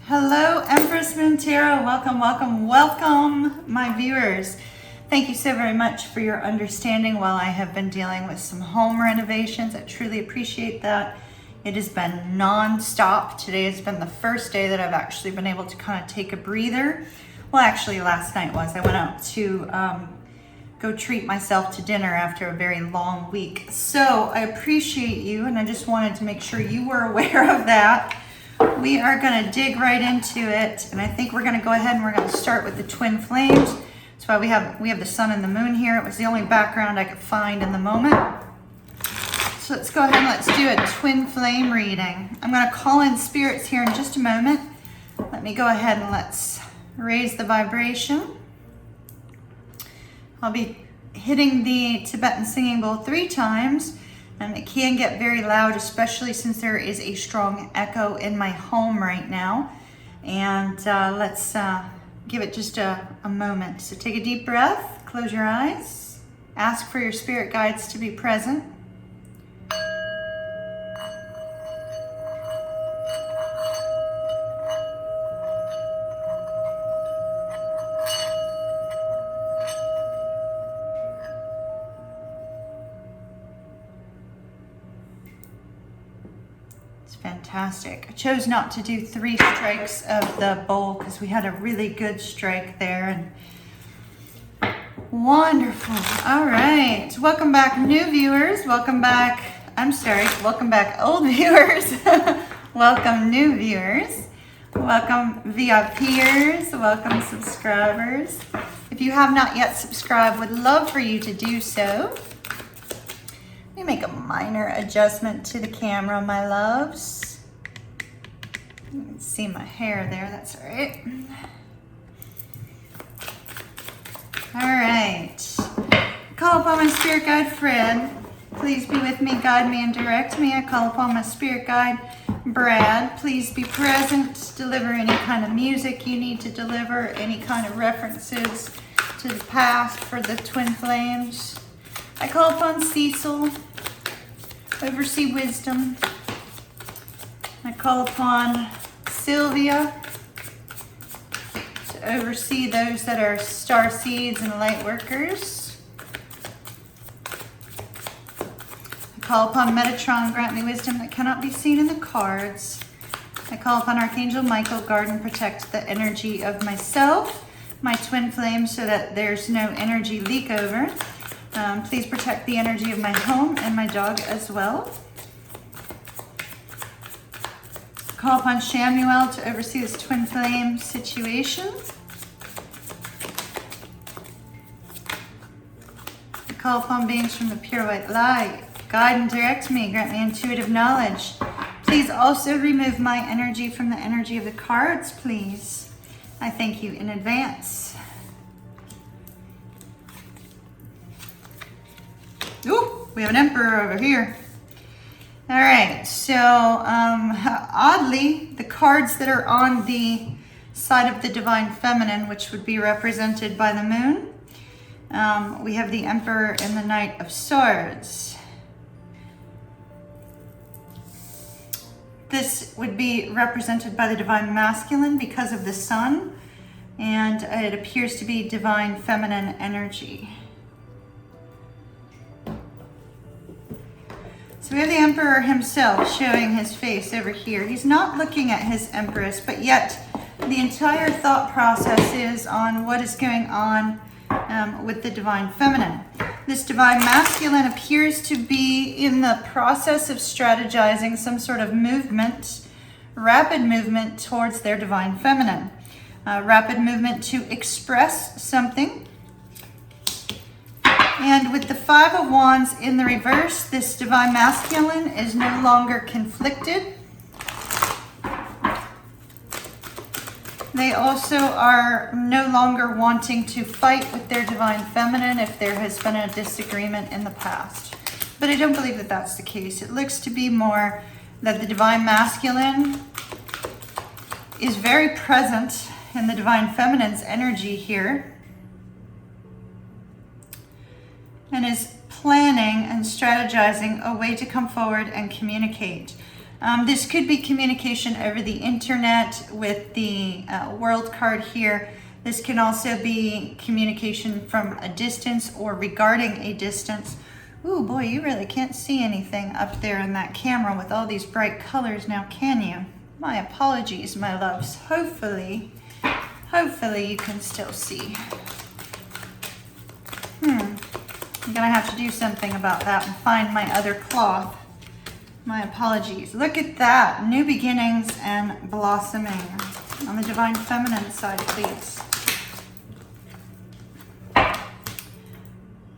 Hello, Empress Empire. Welcome, welcome, welcome, my viewers. Thank you so very much for your understanding while I have been dealing with some home renovations. I truly appreciate that. It has been non-stop. Today has been the first day that I've actually been able to kind of take a breather. Well, actually last night was. I went out to go treat myself to dinner after a very long week. So I appreciate you, and I just wanted to make sure you were aware of that. We are gonna dig right into it, and I think we're gonna go ahead and we're gonna start with the twin flames. That's why we have the sun and the moon here. It was the only background I could find in the moment. So let's go ahead and let's do a twin flame reading. I'm gonna call in spirits here in just a moment. Let me go ahead and let's raise the vibration. I'll be hitting the Tibetan singing bowl 3 times. It can get very loud, especially since there is a strong echo in my home right now. And let's give it just a moment. So take a deep breath, close your eyes, ask for your spirit guides to be present. Fantastic. I chose not to do 3 strikes of the bowl because we had a really good strike there. And wonderful. All right. Welcome back, new viewers. Welcome back. Welcome back, old viewers. Welcome, new viewers. Welcome, VIPers. Welcome, subscribers. If you have not yet subscribed, would love for you to do so. Let me make a minor adjustment to the camera, my loves. You can see my hair there, that's all right. All right. Call upon my spirit guide, Fred. Please be with me, guide me, and direct me. I call upon my spirit guide, Brad. Please be present. Deliver any kind of music you need to deliver, any kind of references to the past for the twin flames. I call upon Cecil, oversee wisdom. I call upon Sylvia to oversee those that are star seeds and light workers. I call upon Metatron, grant me wisdom that cannot be seen in the cards. I call upon Archangel Michael, guard and protect the energy of myself, my twin flame, so that there's no energy leak over. Please protect the energy of my home and my dog as well. Call upon Shamuel to oversee this twin flame situation. I call upon beings from the pure white light. Guide and direct me, grant me intuitive knowledge. Please also remove my energy from the energy of the cards, please. I thank you in advance. Ooh, we have an emperor over here. All right, so oddly, the cards that are on the side of the divine feminine, which would be represented by the moon, we have the emperor and the knight of swords. This would be represented by the divine masculine because of the sun, and it appears to be divine feminine energy. So we have the emperor himself showing his face over here. He's not looking at his empress, but yet the entire thought process is on what is going on with the divine feminine. This divine masculine appears to be in the process of strategizing some sort of movement, rapid movement towards their divine feminine. Rapid movement to express something. And with the 5 of Wands in the reverse, this divine masculine is no longer conflicted. They also are no longer wanting to fight with their divine feminine if there has been a disagreement in the past. But I don't believe that that's the case. It looks to be more that the divine masculine is very present in the divine feminine's energy here, and is planning and strategizing a way to come forward and communicate. This could be communication over the internet with the world card here. This can also be communication from a distance or regarding a distance. Ooh, boy, you really can't see anything up there in that camera with all these bright colors now, can you? My apologies, my loves. Hopefully you can still see. I'm gonna have to do something about that and find my other cloth. My apologies. Look at that. New beginnings and blossoming. On the Divine Feminine side, please.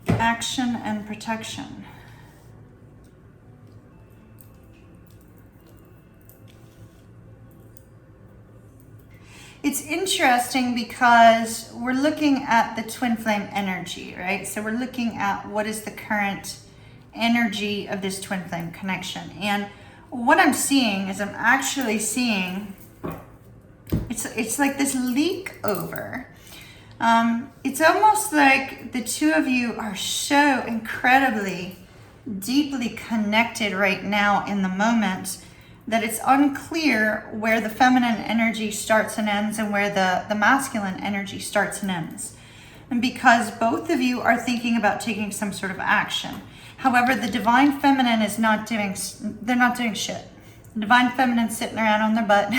Action and protection. It's interesting because we're looking at the twin flame energy, right? So we're looking at what is the current energy of this twin flame connection. And what I'm seeing is I'm actually seeing it's like this leak over. It's almost like the two of you are so incredibly deeply connected right now in the moment that it's unclear where the feminine energy starts and ends and where the masculine energy starts and ends. And because both of you are thinking about taking some sort of action. However, the Divine Feminine is not doing, they're not doing shit. The Divine Feminine's sitting around on their butt,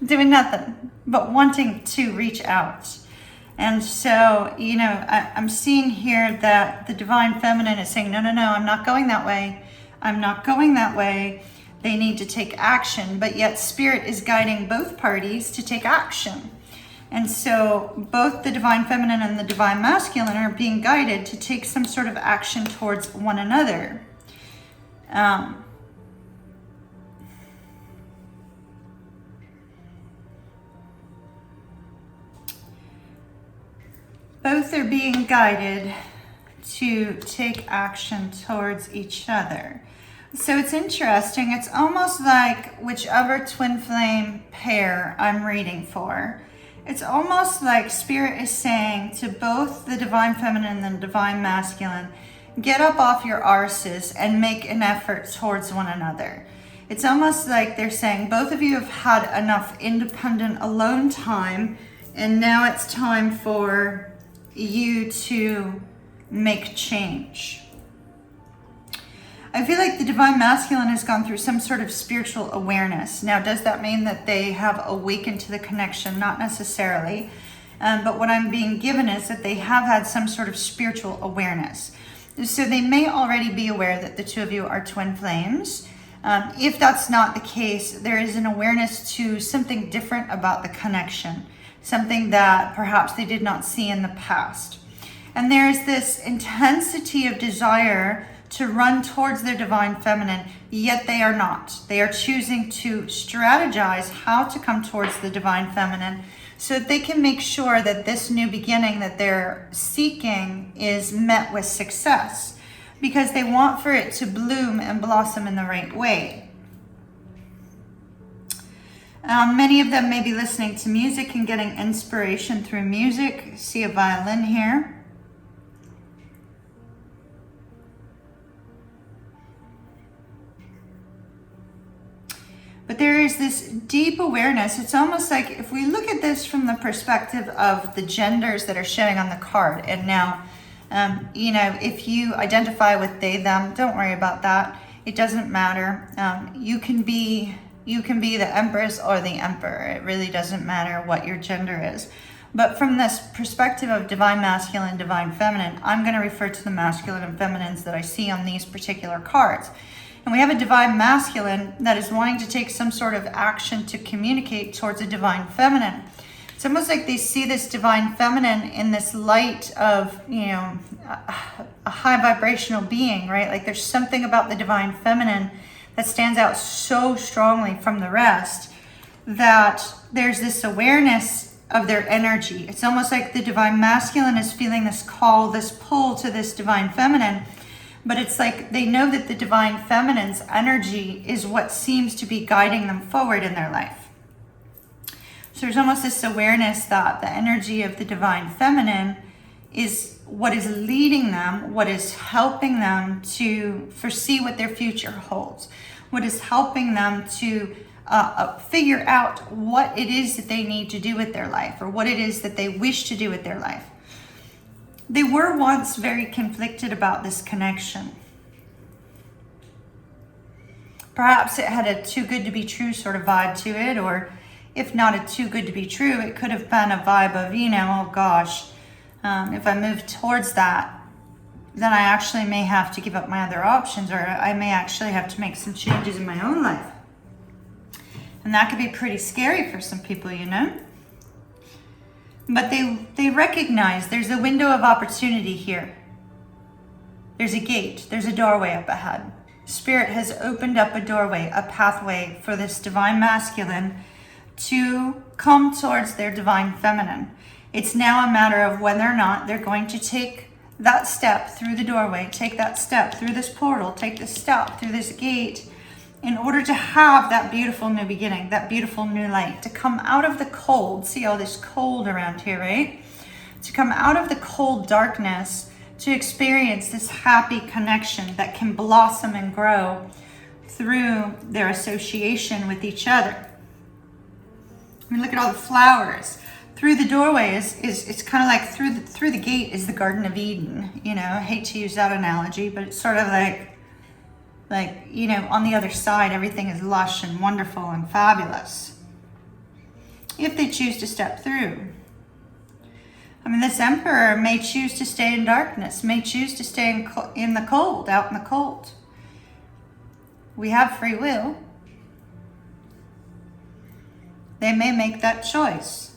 doing nothing, but wanting to reach out. And so, you know, I'm seeing here that the Divine Feminine is saying, no, I'm not going that way. I'm not going that way. They need to take action, but yet Spirit is guiding both parties to take action. And so both the Divine Feminine and the Divine Masculine are being guided to take some sort of action towards one another. Both are being guided to take action towards each other. So it's interesting. It's almost like whichever twin flame pair I'm reading for, it's almost like Spirit is saying to both the Divine Feminine and the Divine Masculine, get up off your arses and make an effort towards one another. It's almost like they're saying both of you have had enough independent alone time, and now it's time for you to make change. I feel like the Divine Masculine has gone through some sort of spiritual awareness. Now, does that mean that they have awakened to the connection? Not necessarily. But what I'm being given is that they have had some sort of spiritual awareness. So they may already be aware that the two of you are twin flames. If that's not the case, there is an awareness to something different about the connection, something that perhaps they did not see in the past. And there's this intensity of desire to run towards their Divine Feminine, yet they are not. They are choosing to strategize how to come towards the Divine Feminine so that they can make sure that this new beginning that they're seeking is met with success, because they want for it to bloom and blossom in the right way. Many of them may be listening to music and getting inspiration through music. See a violin here. But there is this deep awareness. It's almost like if we look at this from the perspective of the genders that are showing on the card. And now, you know, if you identify with they, them, don't worry about that. It doesn't matter. You can be the Empress or the Emperor. It really doesn't matter what your gender is. But from this perspective of Divine Masculine, Divine Feminine, I'm going to refer to the masculine and feminines that I see on these particular cards. And we have a Divine Masculine that is wanting to take some sort of action to communicate towards a Divine Feminine. It's almost like they see this Divine Feminine in this light of, you know, a high vibrational being, right? Like there's something about the Divine Feminine that stands out so strongly from the rest that there's this awareness of their energy. It's almost like the Divine Masculine is feeling this call, this pull to this Divine Feminine. But it's like they know that the Divine Feminine's energy is what seems to be guiding them forward in their life. So there's almost this awareness that the energy of the Divine Feminine is what is leading them, what is helping them to foresee what their future holds, what is helping them to figure out what it is that they need to do with their life, or what it is that they wish to do with their life. They were once very conflicted about this connection. Perhaps it had a too good to be true sort of vibe to it, or if not a too good to be true, it could have been a vibe of, oh gosh, if I move towards that, then I actually may have to give up my other options, or I may actually have to make some changes in my own life. And that could be pretty scary for some people, But they recognize there's a window of opportunity here. There's a gate, there's a doorway up ahead. Spirit has opened up a doorway, a pathway for this divine masculine to come towards their divine feminine. It's now a matter of whether or not they're going to take that step through the doorway, take that step through this portal, take this step through this gate, in order to have that beautiful new beginning, that beautiful new light, to come out of the cold. See all this cold around here, right? To come out of the cold darkness, to experience this happy connection that can blossom and grow through their association with each other. I mean, look at all the flowers. Through the doorway it's kind of like through the gate is the Garden of Eden. I hate to use that analogy, but it's sort of like on the other side, everything is lush and wonderful and fabulous, if they choose to step through. I mean, this emperor may choose to stay in darkness, may choose to stay in the cold, out in the cold. We have free will. They may make that choice.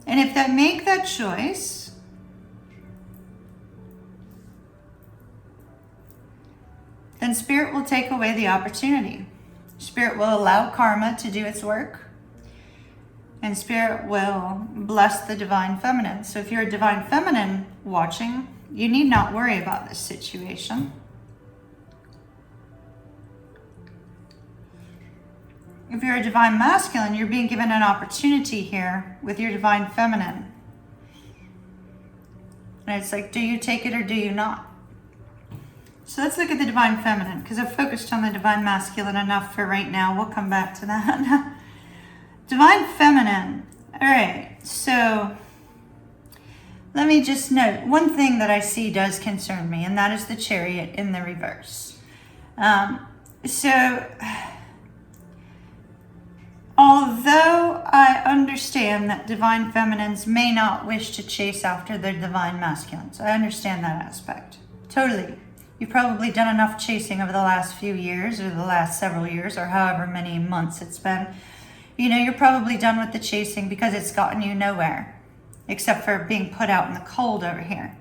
And if they make that choice, then Spirit will take away the opportunity. Spirit will allow karma to do its work. And Spirit will bless the divine feminine. So if you're a divine feminine watching, you need not worry about this situation. If you're a divine masculine, you're being given an opportunity here with your divine feminine. And it's like, do you take it or do you not? So let's look at the divine feminine, because I've focused on the divine masculine enough for right now. We'll come back to that. Divine feminine. All right, so let me just note, one thing that I see does concern me, and that is the Chariot in the reverse. Although I understand that divine feminines may not wish to chase after their divine masculines, I understand that aspect. Totally. You've probably done enough chasing over the last few years, or the last several years, or however many months it's been. You're probably done with the chasing because it's gotten you nowhere, except for being put out in the cold over here.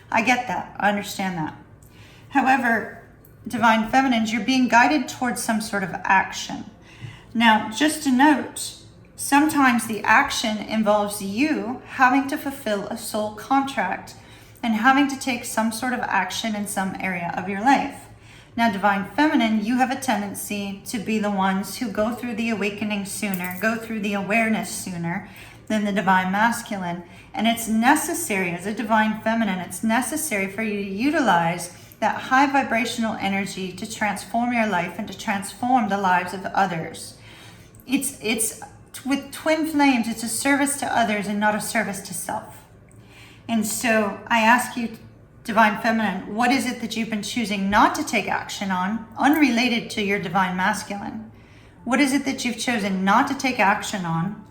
I get that. I understand that. However, divine feminines, you're being guided towards some sort of action. Now, just a note, sometimes the action involves you having to fulfill a soul contract and having to take some sort of action in some area of your life. Now, divine feminine, you have a tendency to be the ones who go through the awakening sooner, go through the awareness sooner than the divine masculine. And it's necessary, as a divine feminine, it's necessary for you to utilize that high vibrational energy to transform your life and to transform the lives of others. It's with twin flames, it's a service to others and not a service to self. And so I ask you, divine feminine, what is it that you've been choosing not to take action on, unrelated to your divine masculine? What is it that you've chosen not to take action on,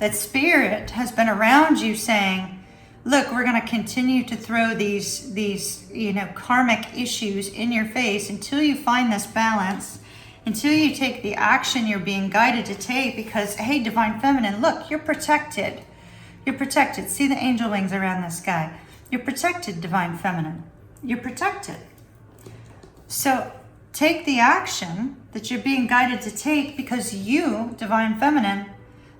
that Spirit has been around you saying, look, we're going to continue to throw these karmic issues in your face until you find this balance, until you take the action you're being guided to take, because, hey, divine feminine, look, you're protected. You're protected. See the angel wings around the sky. You're protected, divine feminine. You're protected. So take the action that you're being guided to take, because you, divine feminine,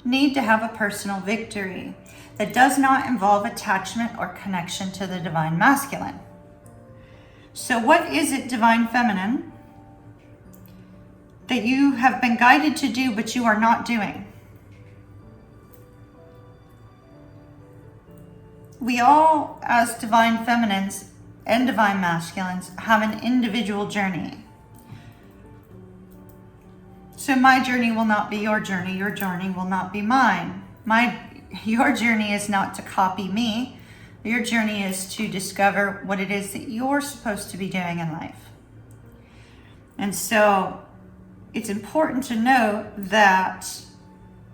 need to have a personal victory that does not involve attachment or connection to the divine masculine. So what is it, divine feminine, that you have been guided to do but you are not doing? We all, as divine feminines, and divine masculines have an individual journey. So my journey will not be your journey will not be mine. Your journey is not to copy me. Your journey is to discover what it is that you're supposed to be doing in life. And so it's important to know that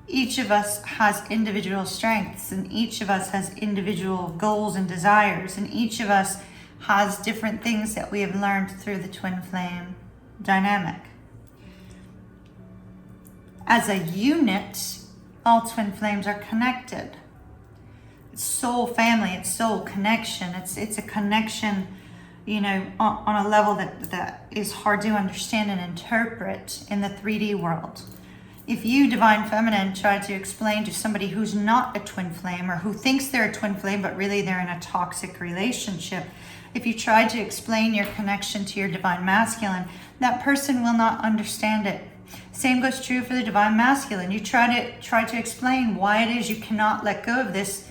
each of us has individual strengths, and each of us has individual goals and desires, and each of us has different things that we have learned through the twin flame dynamic. As a unit, all twin flames are connected. It's soul family, it's soul connection. It's a connection, on a level that is hard to understand and interpret in the 3D world. If you, divine feminine, try to explain to somebody who's not a twin flame, or who thinks they're a twin flame but really they're in a toxic relationship, if you try to explain your connection to your divine masculine, that person will not understand it. Same goes true for the divine masculine. You try to explain why it is you cannot let go of this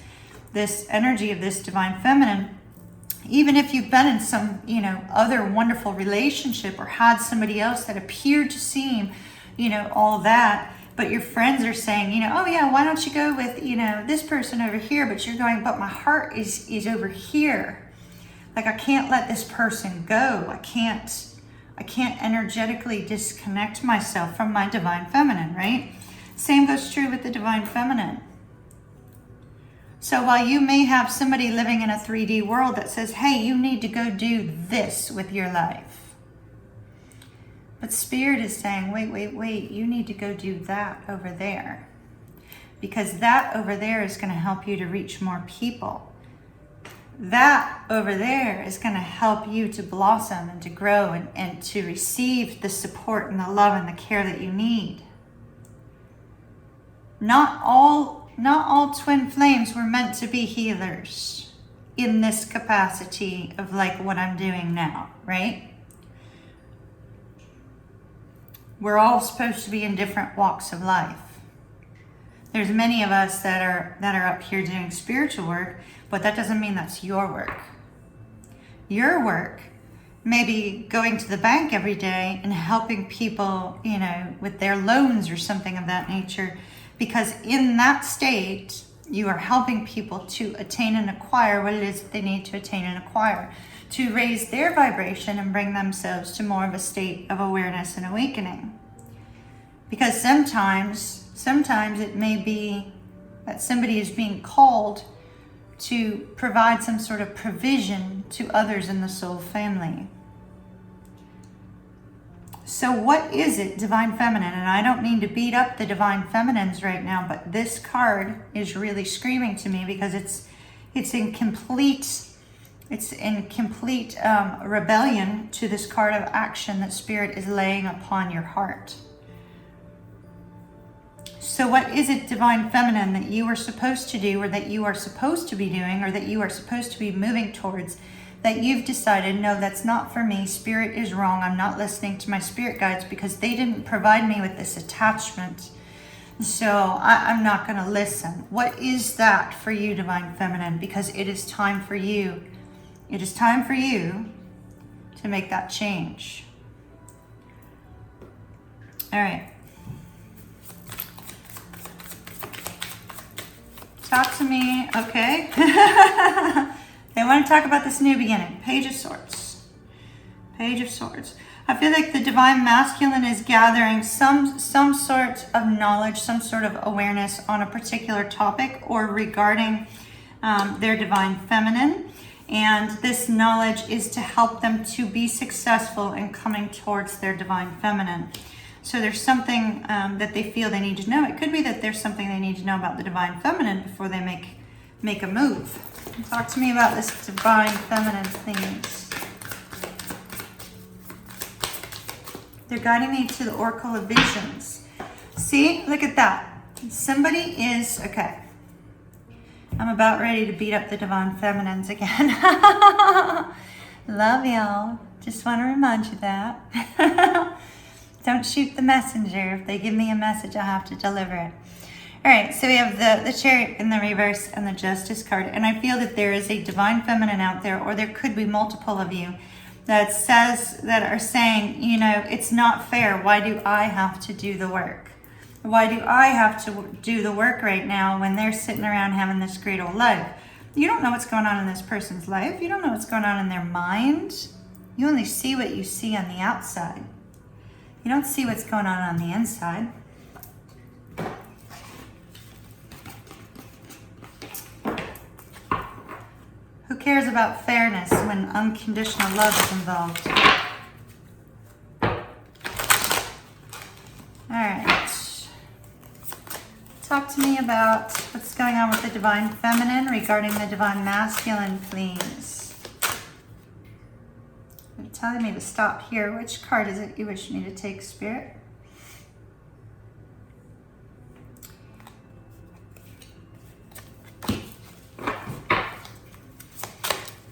energy of this divine feminine, even if you've been in some other wonderful relationship, or had somebody else that appeared to seem all that, but your friends are saying, oh yeah, why don't you go with this person over here, but you're going, but my heart is over here. Like, I can't let this person go. I can't energetically disconnect myself from my divine feminine, right? Same goes true with the divine feminine. So while you may have somebody living in a 3D world that says, hey, you need to go do this with your life, but Spirit is saying, wait, you need to go do that over there, because that over there is going to help you to reach more people. That over there is going to help you to blossom and to grow and to receive the support and the love and the care that you need. Not all twin flames were meant to be healers in this capacity of like what I'm doing now, right? We're all supposed to be in different walks of life. There's many of us that are up here doing spiritual work, but that doesn't mean that's your work. Your work may be going to the bank every day and helping people, with their loans or something of that nature, because in that state, you are helping people to attain and acquire what it is that they need to attain and acquire, to raise their vibration and bring themselves to more of a state of awareness and awakening. Because sometimes it may be that somebody is being called to provide some sort of provision to others in the soul family. So what is it, divine feminine? And I don't mean to beat up the divine feminines right now, but this card is really screaming to me, because it's in complete rebellion to this card of action that Spirit is laying upon your heart. So what is it, divine feminine, that you are supposed to do, or that you are supposed to be doing, or that you are supposed to be moving towards, that you've decided, no, that's not for me. Spirit is wrong. I'm not listening to my spirit guides because they didn't provide me with this attachment. So I'm not going to listen. What is that for you, divine feminine? Because it is time for you. It is time for you to make that change. All right. Talk to me, okay? They want to talk about this new beginning. Page of Swords. Page of Swords. I feel like the divine masculine is gathering some sort of knowledge, some sort of awareness on a particular topic or regarding their divine feminine. And this knowledge is to help them to be successful in coming towards their divine feminine. So there's something that they feel they need to know. It could be that there's something they need to know about the divine feminine before they make a move. Talk to me about this divine feminine, please. They're guiding me to the Oracle of Visions. See, look at that. Somebody is, okay. I'm about ready to beat up the divine feminines again. Love y'all. Just want to remind you that. Don't shoot the messenger. If they give me a message, I have to deliver it. All right, so we have the Chariot in the reverse and the Justice card. And I feel that there is a divine feminine out there, or there could be multiple of you that are saying, you know, it's not fair. Why do I have to do the work? Why do I have to do the work right now when they're sitting around having this great old life? You don't know what's going on in this person's life. You don't know what's going on in their mind. You only see what you see on the outside. You don't see what's going on the inside. Who cares about fairness when unconditional love is involved? All right. Talk to me about what's going on with the divine feminine regarding the divine masculine, please. You're telling me to stop here. Which card is it you wish me to take, Spirit?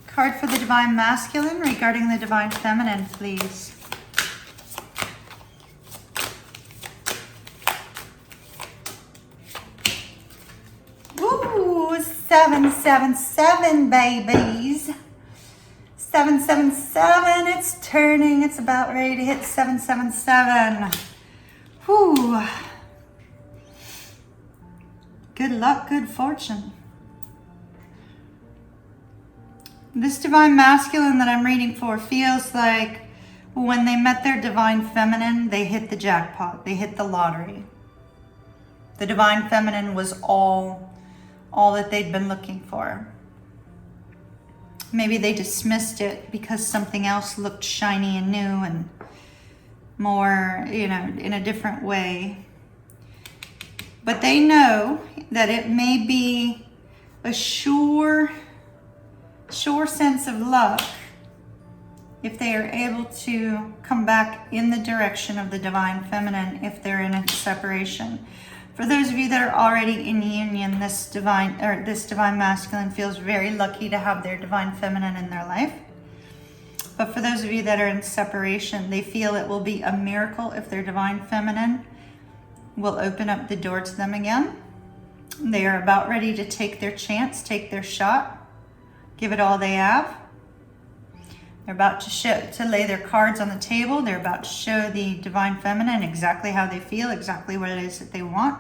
Card for the divine masculine regarding the divine feminine, please. Ooh, 777, babies. 777, it's turning. It's about ready to hit 777. Whew. Good luck, good fortune. This divine masculine that I'm reading for feels like when they met their divine feminine, they hit the jackpot. They hit the lottery. The divine feminine was all that they'd been looking for. Maybe they dismissed it because something else looked shiny and new and more, you know, in a different way. But they know that it may be a sure sense of luck if they are able to come back in the direction of the divine feminine if they're in a separation. For those of you that are already in union, this divine masculine feels very lucky to have their divine feminine in their life. But for those of you that are in separation, they feel it will be a miracle if their divine feminine will open up the door to them again. They are about ready to take their chance, take their shot, give it all they have. They're about to lay their cards on the table. They're about to show the divine feminine exactly how they feel, exactly what it is that they want.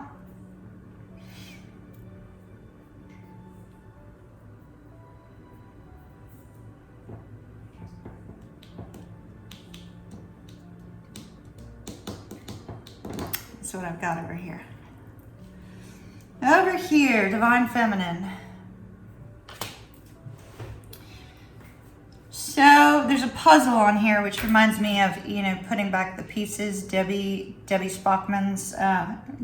That's what I've got over here. Over here, divine feminine. So there's a puzzle on here, which reminds me of, you know, putting back the pieces. Debbie Spockman's,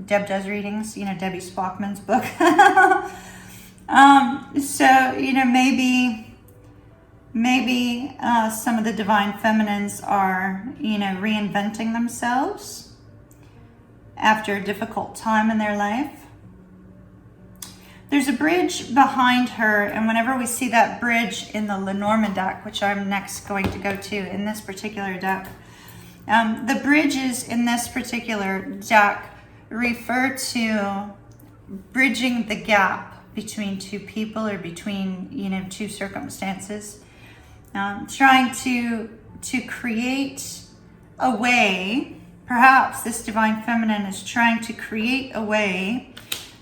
Deb does readings, you know, Debbie Spockman's book. So, you know, maybe some of the divine feminines are, you know, reinventing themselves after a difficult time in their life. There's a bridge behind her, and whenever we see that bridge in the Lenormand deck, which I'm next going to go to in this particular deck, the bridges in this particular deck refer to bridging the gap between two people or between, you know, two circumstances, trying to create a way. Perhaps this divine feminine is trying to create a way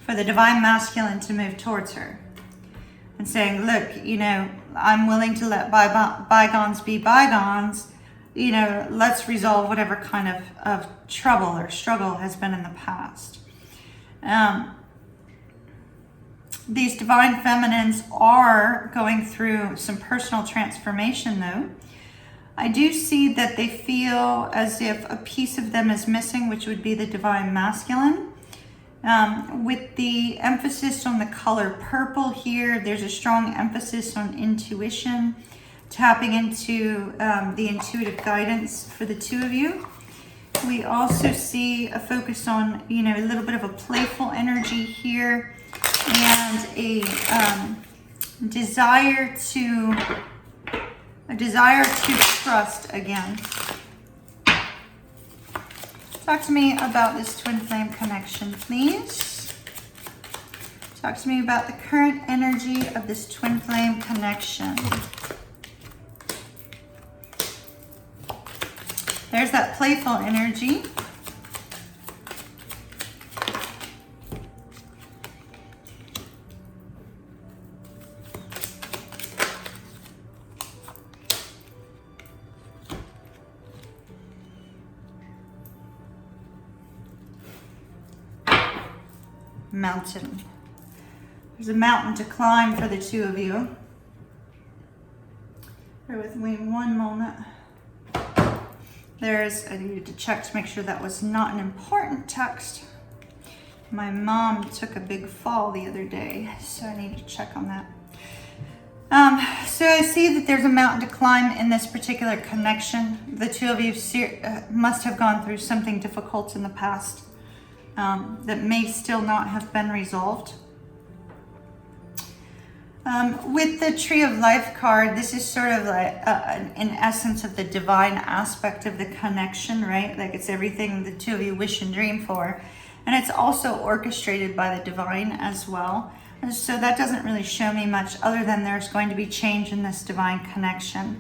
for the divine masculine to move towards her and saying, look, you know, I'm willing to let bygones be bygones. You know, let's resolve whatever kind of trouble or struggle has been in the past. These divine feminines are going through some personal transformation, though. I do see that they feel as if a piece of them is missing, which would be the divine masculine. With the emphasis on the color purple here, there's a strong emphasis on intuition, tapping into the intuitive guidance for the two of you. We also see a focus on, you know, a little bit of a playful energy here and a desire to trust again. Talk to me about this twin flame connection, please. Talk to me about the current energy of this twin flame connection. There's that playful energy. Mountain. There's a mountain to climb for the two of you. Bear with me one moment. I needed to check to make sure that was not an important text. My mom took a big fall the other day, so I need to check on that. So I see that there's a mountain to climb in this particular connection. The two of you must have gone through something difficult in the past that may still not have been resolved. With the Tree of Life card, this is sort of like an essence of the divine aspect of the connection, right? Like it's everything the two of you wish and dream for. And it's also orchestrated by the divine as well. And so that doesn't really show me much other than there's going to be change in this divine connection.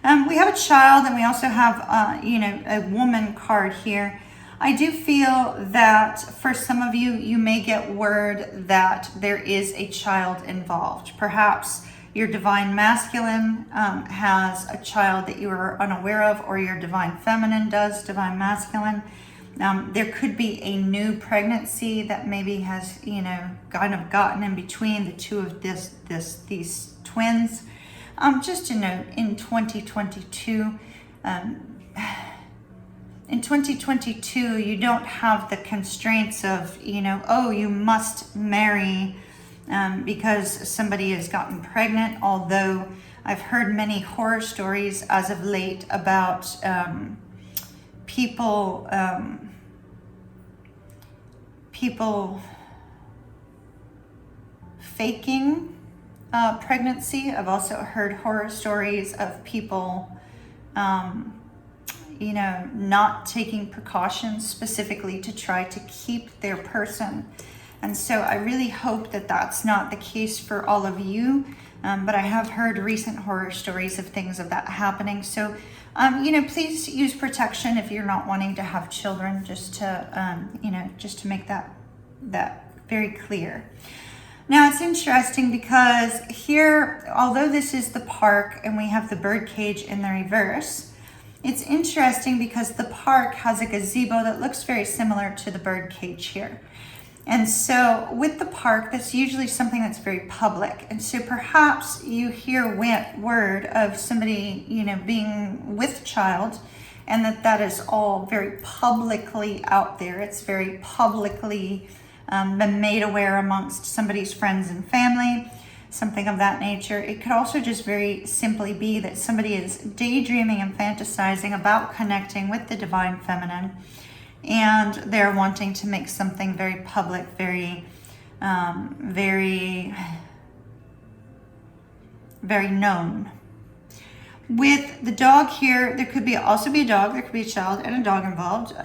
We have a child, and we also have, a woman card here. I do feel that for some of you, you may get word that there is a child involved. Perhaps your divine masculine has a child that you are unaware of, or your divine feminine does, divine masculine. There could be a new pregnancy that maybe has, kind of gotten in between the two of these twins. Just to note, in 2022, you don't have the constraints of, you must marry because somebody has gotten pregnant. Although I've heard many horror stories as of late about people faking pregnancy. I've also heard horror stories of people not taking precautions specifically to try to keep their person. And so I really hope that that's not the case for all of you. But I have heard recent horror stories of things of that happening. So, please use protection if you're not wanting to have children, just to make that very clear. Now it's interesting because here, although this is the park and we have the bird cage in the reverse, it's interesting because the park has a gazebo that looks very similar to the bird cage here. And so with the park, that's usually something that's very public. And so perhaps you hear word of somebody, being with child, and that is all very publicly out there. It's very publicly been made aware amongst somebody's friends and family, something of that nature. It could also just very simply be that somebody is daydreaming and fantasizing about connecting with the divine feminine, and they're wanting to make something very public, very known. With the dog here, there could also be a dog, there could be a child and a dog involved,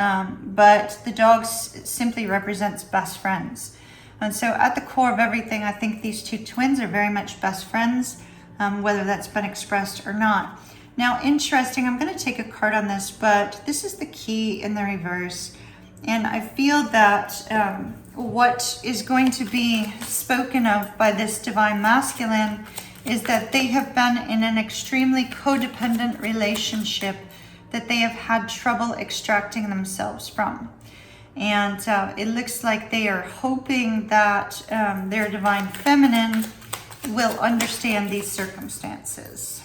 but the dog simply represents best friends. And so at the core of everything, I think these two twins are very much best friends, whether that's been expressed or not. Now, interesting, I'm going to take a card on this, but this is the key in the reverse. And I feel that what is going to be spoken of by this divine masculine is that they have been in an extremely codependent relationship that they have had trouble extracting themselves from. And it looks like they are hoping that their divine feminine will understand these circumstances.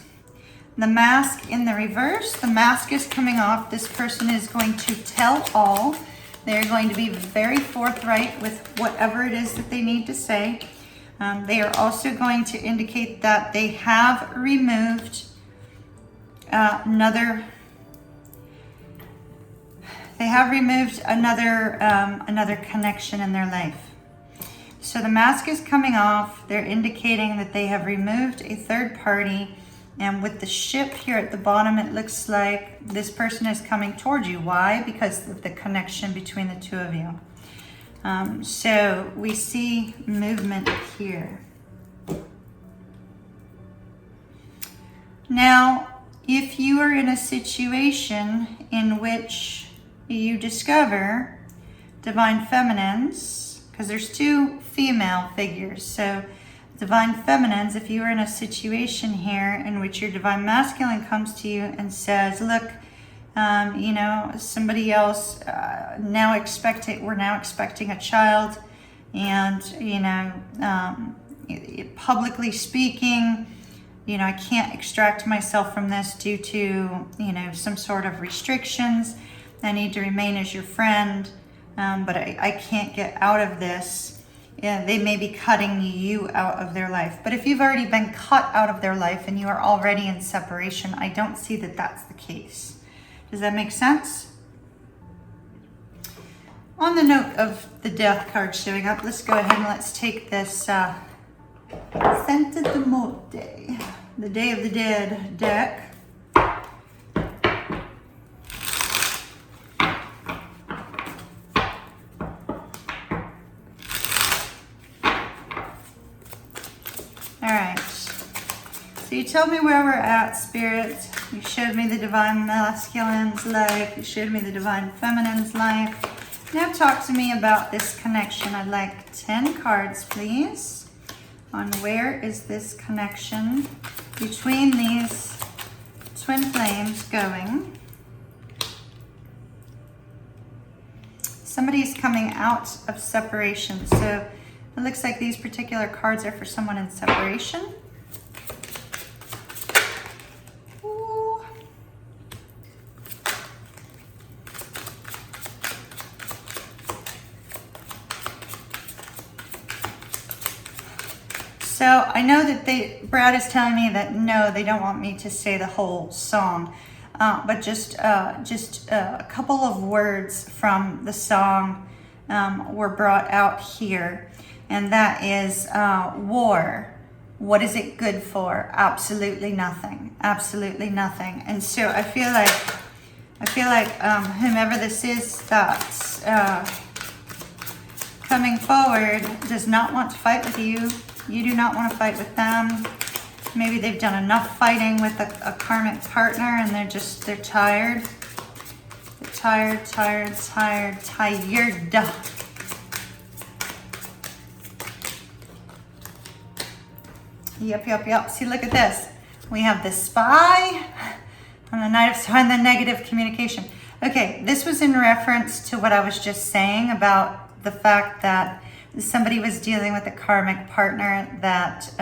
The mask in the reverse, the mask is coming off. This person is going to tell all. They're going to be very forthright with whatever it is that they need to say. They are also going to indicate that they have removed another connection in their life. So the mask is coming off. They're indicating that they have removed a third party. And with the ship here at the bottom, it looks like this person is coming towards you. Why? Because of the connection between the two of you. So we see movement here. Now, if you are in a situation in which you discover divine feminines, because there's two female figures, so divine feminines, if you are in a situation here in which your divine masculine comes to you and says, look, you know, somebody else we're now expecting a child, and, you know, publicly speaking, you know, I can't extract myself from this due to, you know, some sort of restrictions. I need to remain as your friend, but I can't get out of this. Yeah, they may be cutting you out of their life. But if you've already been cut out of their life and you are already in separation, I don't see that that's the case. Does that make sense? On the note of the death card showing up, let's go ahead and let's take this Santa de Morte, the Day of the Dead deck. All right, so you told me where we're at, Spirit. You showed me the divine masculine's life. You showed me the divine feminine's life. Now talk to me about this connection. I'd like 10 cards, please, on where is this connection between these twin flames going. Somebody's coming out of separation. So it looks like these particular cards are for someone in separation. Ooh. So I know that Brad is telling me that no, they don't want me to say the whole song, but just a couple of words from the song were brought out here, and that is war. What is it good for? Absolutely nothing. Absolutely nothing. And so I feel like whomever this is that's coming forward does not want to fight with you. You do not want to fight with them. Maybe they've done enough fighting with a karmic partner and they're tired. They're tired. Yep. See, look at this. We have the spy on the Knight of Swords and the negative communication. Okay, this was in reference to what I was just saying about the fact that somebody was dealing with a karmic partner that,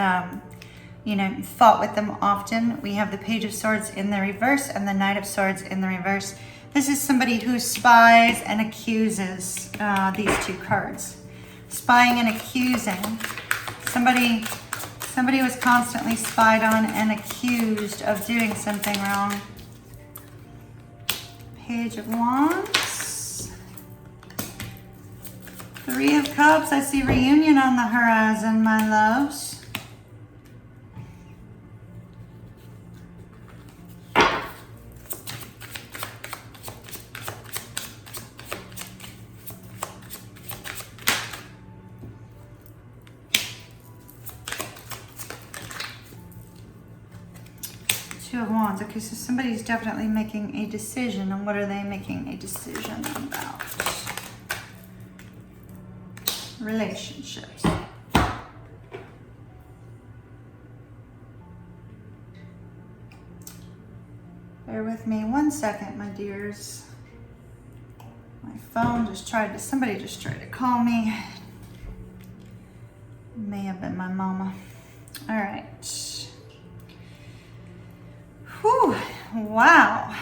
you know, fought with them often. We have the Page of Swords in the reverse and the Knight of Swords in the reverse. This is somebody who spies and accuses, these two cards. Spying and accusing. Somebody was constantly spied on and accused of doing something wrong. Page of Wands. Three of Cups. I see reunion on the horizon, my loves. Two of Wands. Okay, so somebody's definitely making a decision. And what are they making a decision about? Relationships. Bear with me 1 second, my dears. My phone somebody just tried to call me. May have been my mama. All right. Whew, wow.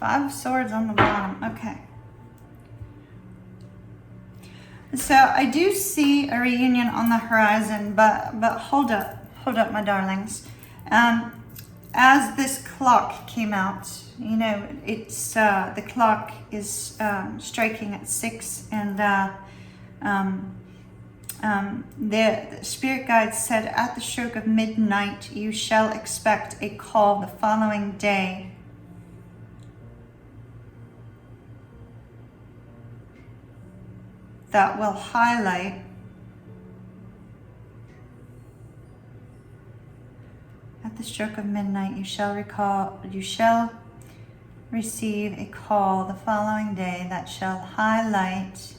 5 of Swords on the bottom. Okay. So I do see a reunion on the horizon, but hold up, my darlings. As this clock came out, you know, it's the clock is striking at 6, and the spirit guide said, at the stroke of midnight, you shall expect a call the following day. that will highlight at the stroke of midnight. You shall receive a call the following day that shall highlight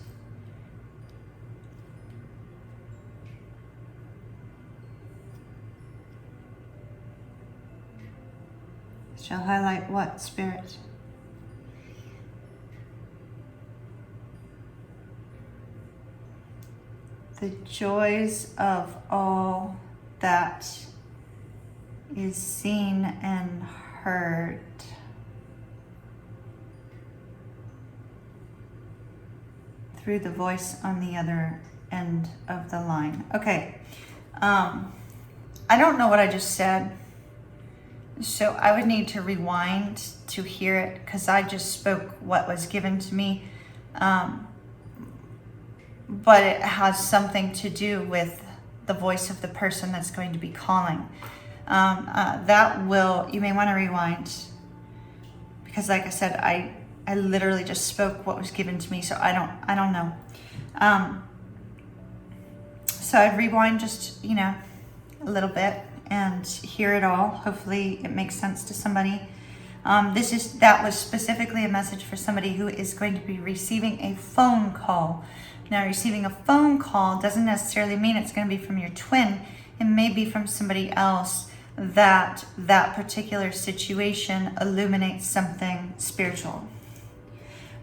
what, Spirit? The joys of all that is seen and heard. Through the voice on the other end of the line. Okay. I don't know what I just said, so I would need to rewind to hear it because I just spoke what was given to me. But it has something to do with the voice of the person that's going to be calling. You may want to rewind because like I said, I literally just spoke what was given to me, so I don't know. So I'd rewind just, a little bit and hear it all. Hopefully it makes sense to somebody. That was specifically a message for somebody who is going to be receiving a phone call. Now, receiving a phone call doesn't necessarily mean it's going to be from your twin. It may be from somebody else that particular situation illuminates something spiritual.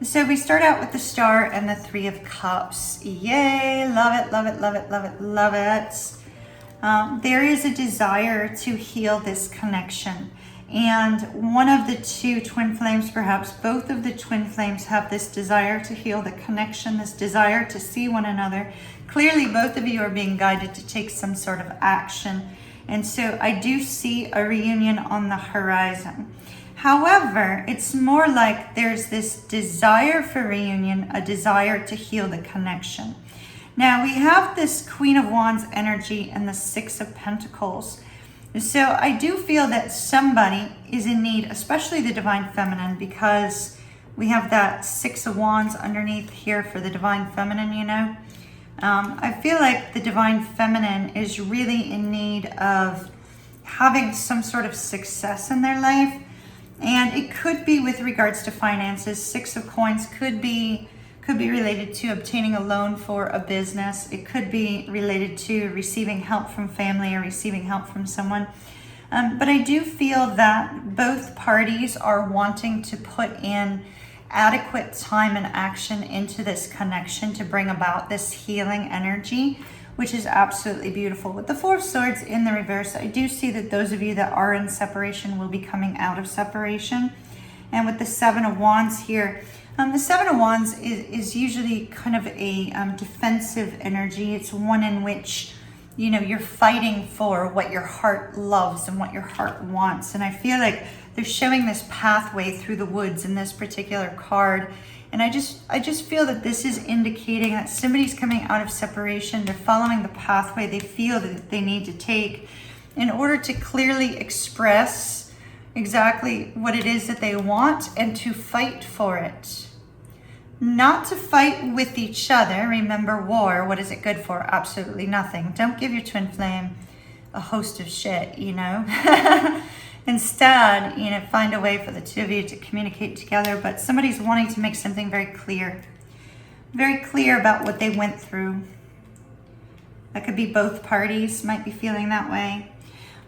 So we start out with the Star and the Three of Cups. Yay, love it, love it, love it, love it, love it. There is a desire to heal this connection. And one of the two twin flames, perhaps both of the twin flames, have this desire to heal the connection, this desire to see one another. Clearly, both of you are being guided to take some sort of action. And so I do see a reunion on the horizon. However, it's more like there's this desire for reunion, a desire to heal the connection. Now, we have this Queen of Wands energy and the Six of Pentacles. So I do feel that somebody is in need, especially the Divine Feminine, because we have that Six of Wands underneath here for the Divine Feminine, I feel like the Divine Feminine is really in need of having some sort of success in their life. And it could be with regards to finances. Six of Coins could be related to obtaining a loan for a business. It could be related to receiving help from family or receiving help from someone. But I do feel that both parties are wanting to put in adequate time and action into this connection to bring about this healing energy, which is absolutely beautiful. With the Four of Swords in the reverse, I do see that those of you that are in separation will be coming out of separation. And with the Seven of Wands here, the Seven of Wands is usually kind of a defensive energy. It's one in which, you're fighting for what your heart loves and what your heart wants. And I feel like they're showing this pathway through the woods in this particular card. And I just feel that this is indicating that somebody's coming out of separation. They're following the pathway they feel that they need to take in order to clearly express exactly what it is that they want and to fight for it. Not to fight with each other. Remember, war, what is it good for? Absolutely nothing. Don't give your twin flame a host of shit, Instead, find a way for the two of you to communicate together, but somebody's wanting to make something very clear about what they went through. That could be both parties might be feeling that way.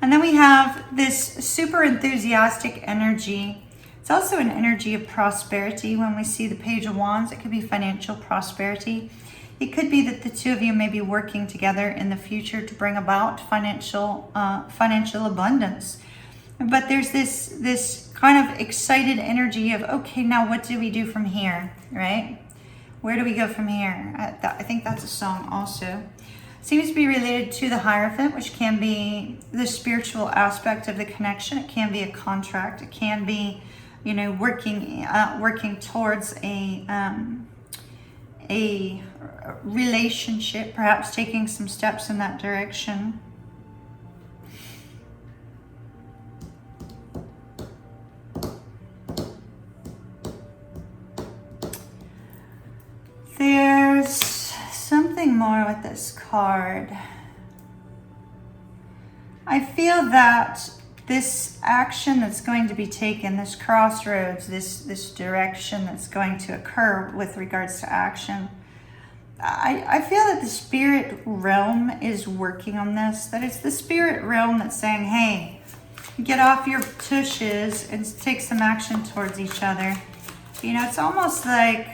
And then we have this super enthusiastic energy. It's also an energy of prosperity. When we see the Page of Wands, it could be financial prosperity. It could be that the two of you may be working together in the future to bring about financial abundance. But there's this kind of excited energy of, okay, now what do we do from here, right? Where do we go from here? I think that's a song also. Seems to be related to the Hierophant, which can be the spiritual aspect of the connection. It can be a contract. It can be, working towards a relationship, perhaps taking some steps in that direction. There's something more with this card. I feel that this action that's going to be taken, this crossroads, this direction that's going to occur with regards to action, I feel that the spirit realm is working on this, that it's the spirit realm that's saying, hey, get off your tushes and take some action towards each other. You know, it's almost like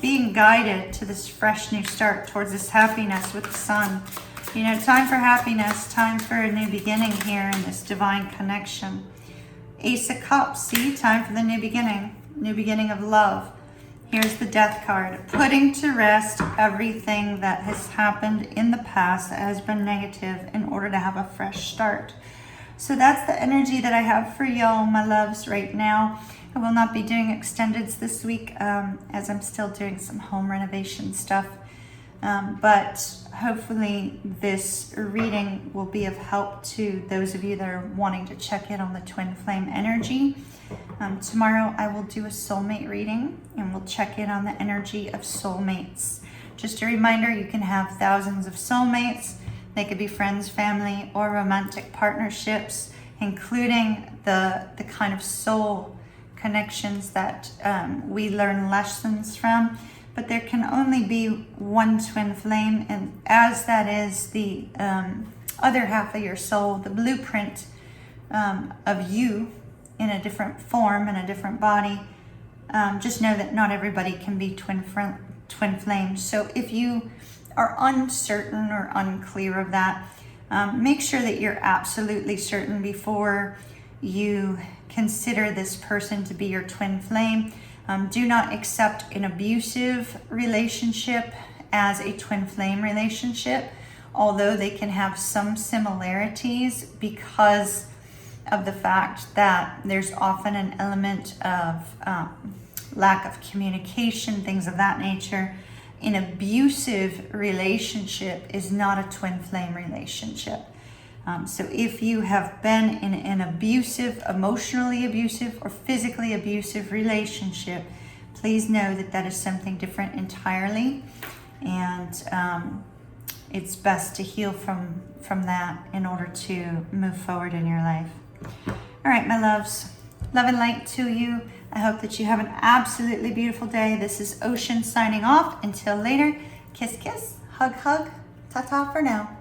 being guided to this fresh new start towards this happiness with the sun. You know, time for happiness, time for a new beginning here in this divine connection. Ace of Cups, see, time for the new beginning of love. Here's the Death card, putting to rest everything that has happened in the past that has been negative in order to have a fresh start. So that's the energy that I have for y'all, my loves, right now. I will not be doing extendeds this week as I'm still doing some home renovation stuff. But hopefully this reading will be of help to those of you that are wanting to check in on the twin flame energy. Tomorrow I will do a soulmate reading and we'll check in on the energy of soulmates. Just a reminder, you can have thousands of soulmates. They could be friends, family, or romantic partnerships, including the kind of soul connections that we learn lessons from. But there can only be one twin flame, and as that is the other half of your soul, the blueprint of you in a different form, in a different body, just know that not everybody can be twin flames. So if you are uncertain or unclear of that, make sure that you're absolutely certain before you consider this person to be your twin flame. Do not accept an abusive relationship as a twin flame relationship, although they can have some similarities because of the fact that there's often an element of lack of communication, things of that nature. An abusive relationship is not a twin flame relationship. So if you have been in an abusive, emotionally abusive, or physically abusive relationship, please know that that is something different entirely. And it's best to heal from that in order to move forward in your life. All right, my loves, love and light to you. I hope that you have an absolutely beautiful day. This is Ocean signing off. Until later, kiss, kiss, hug, hug, ta-ta for now.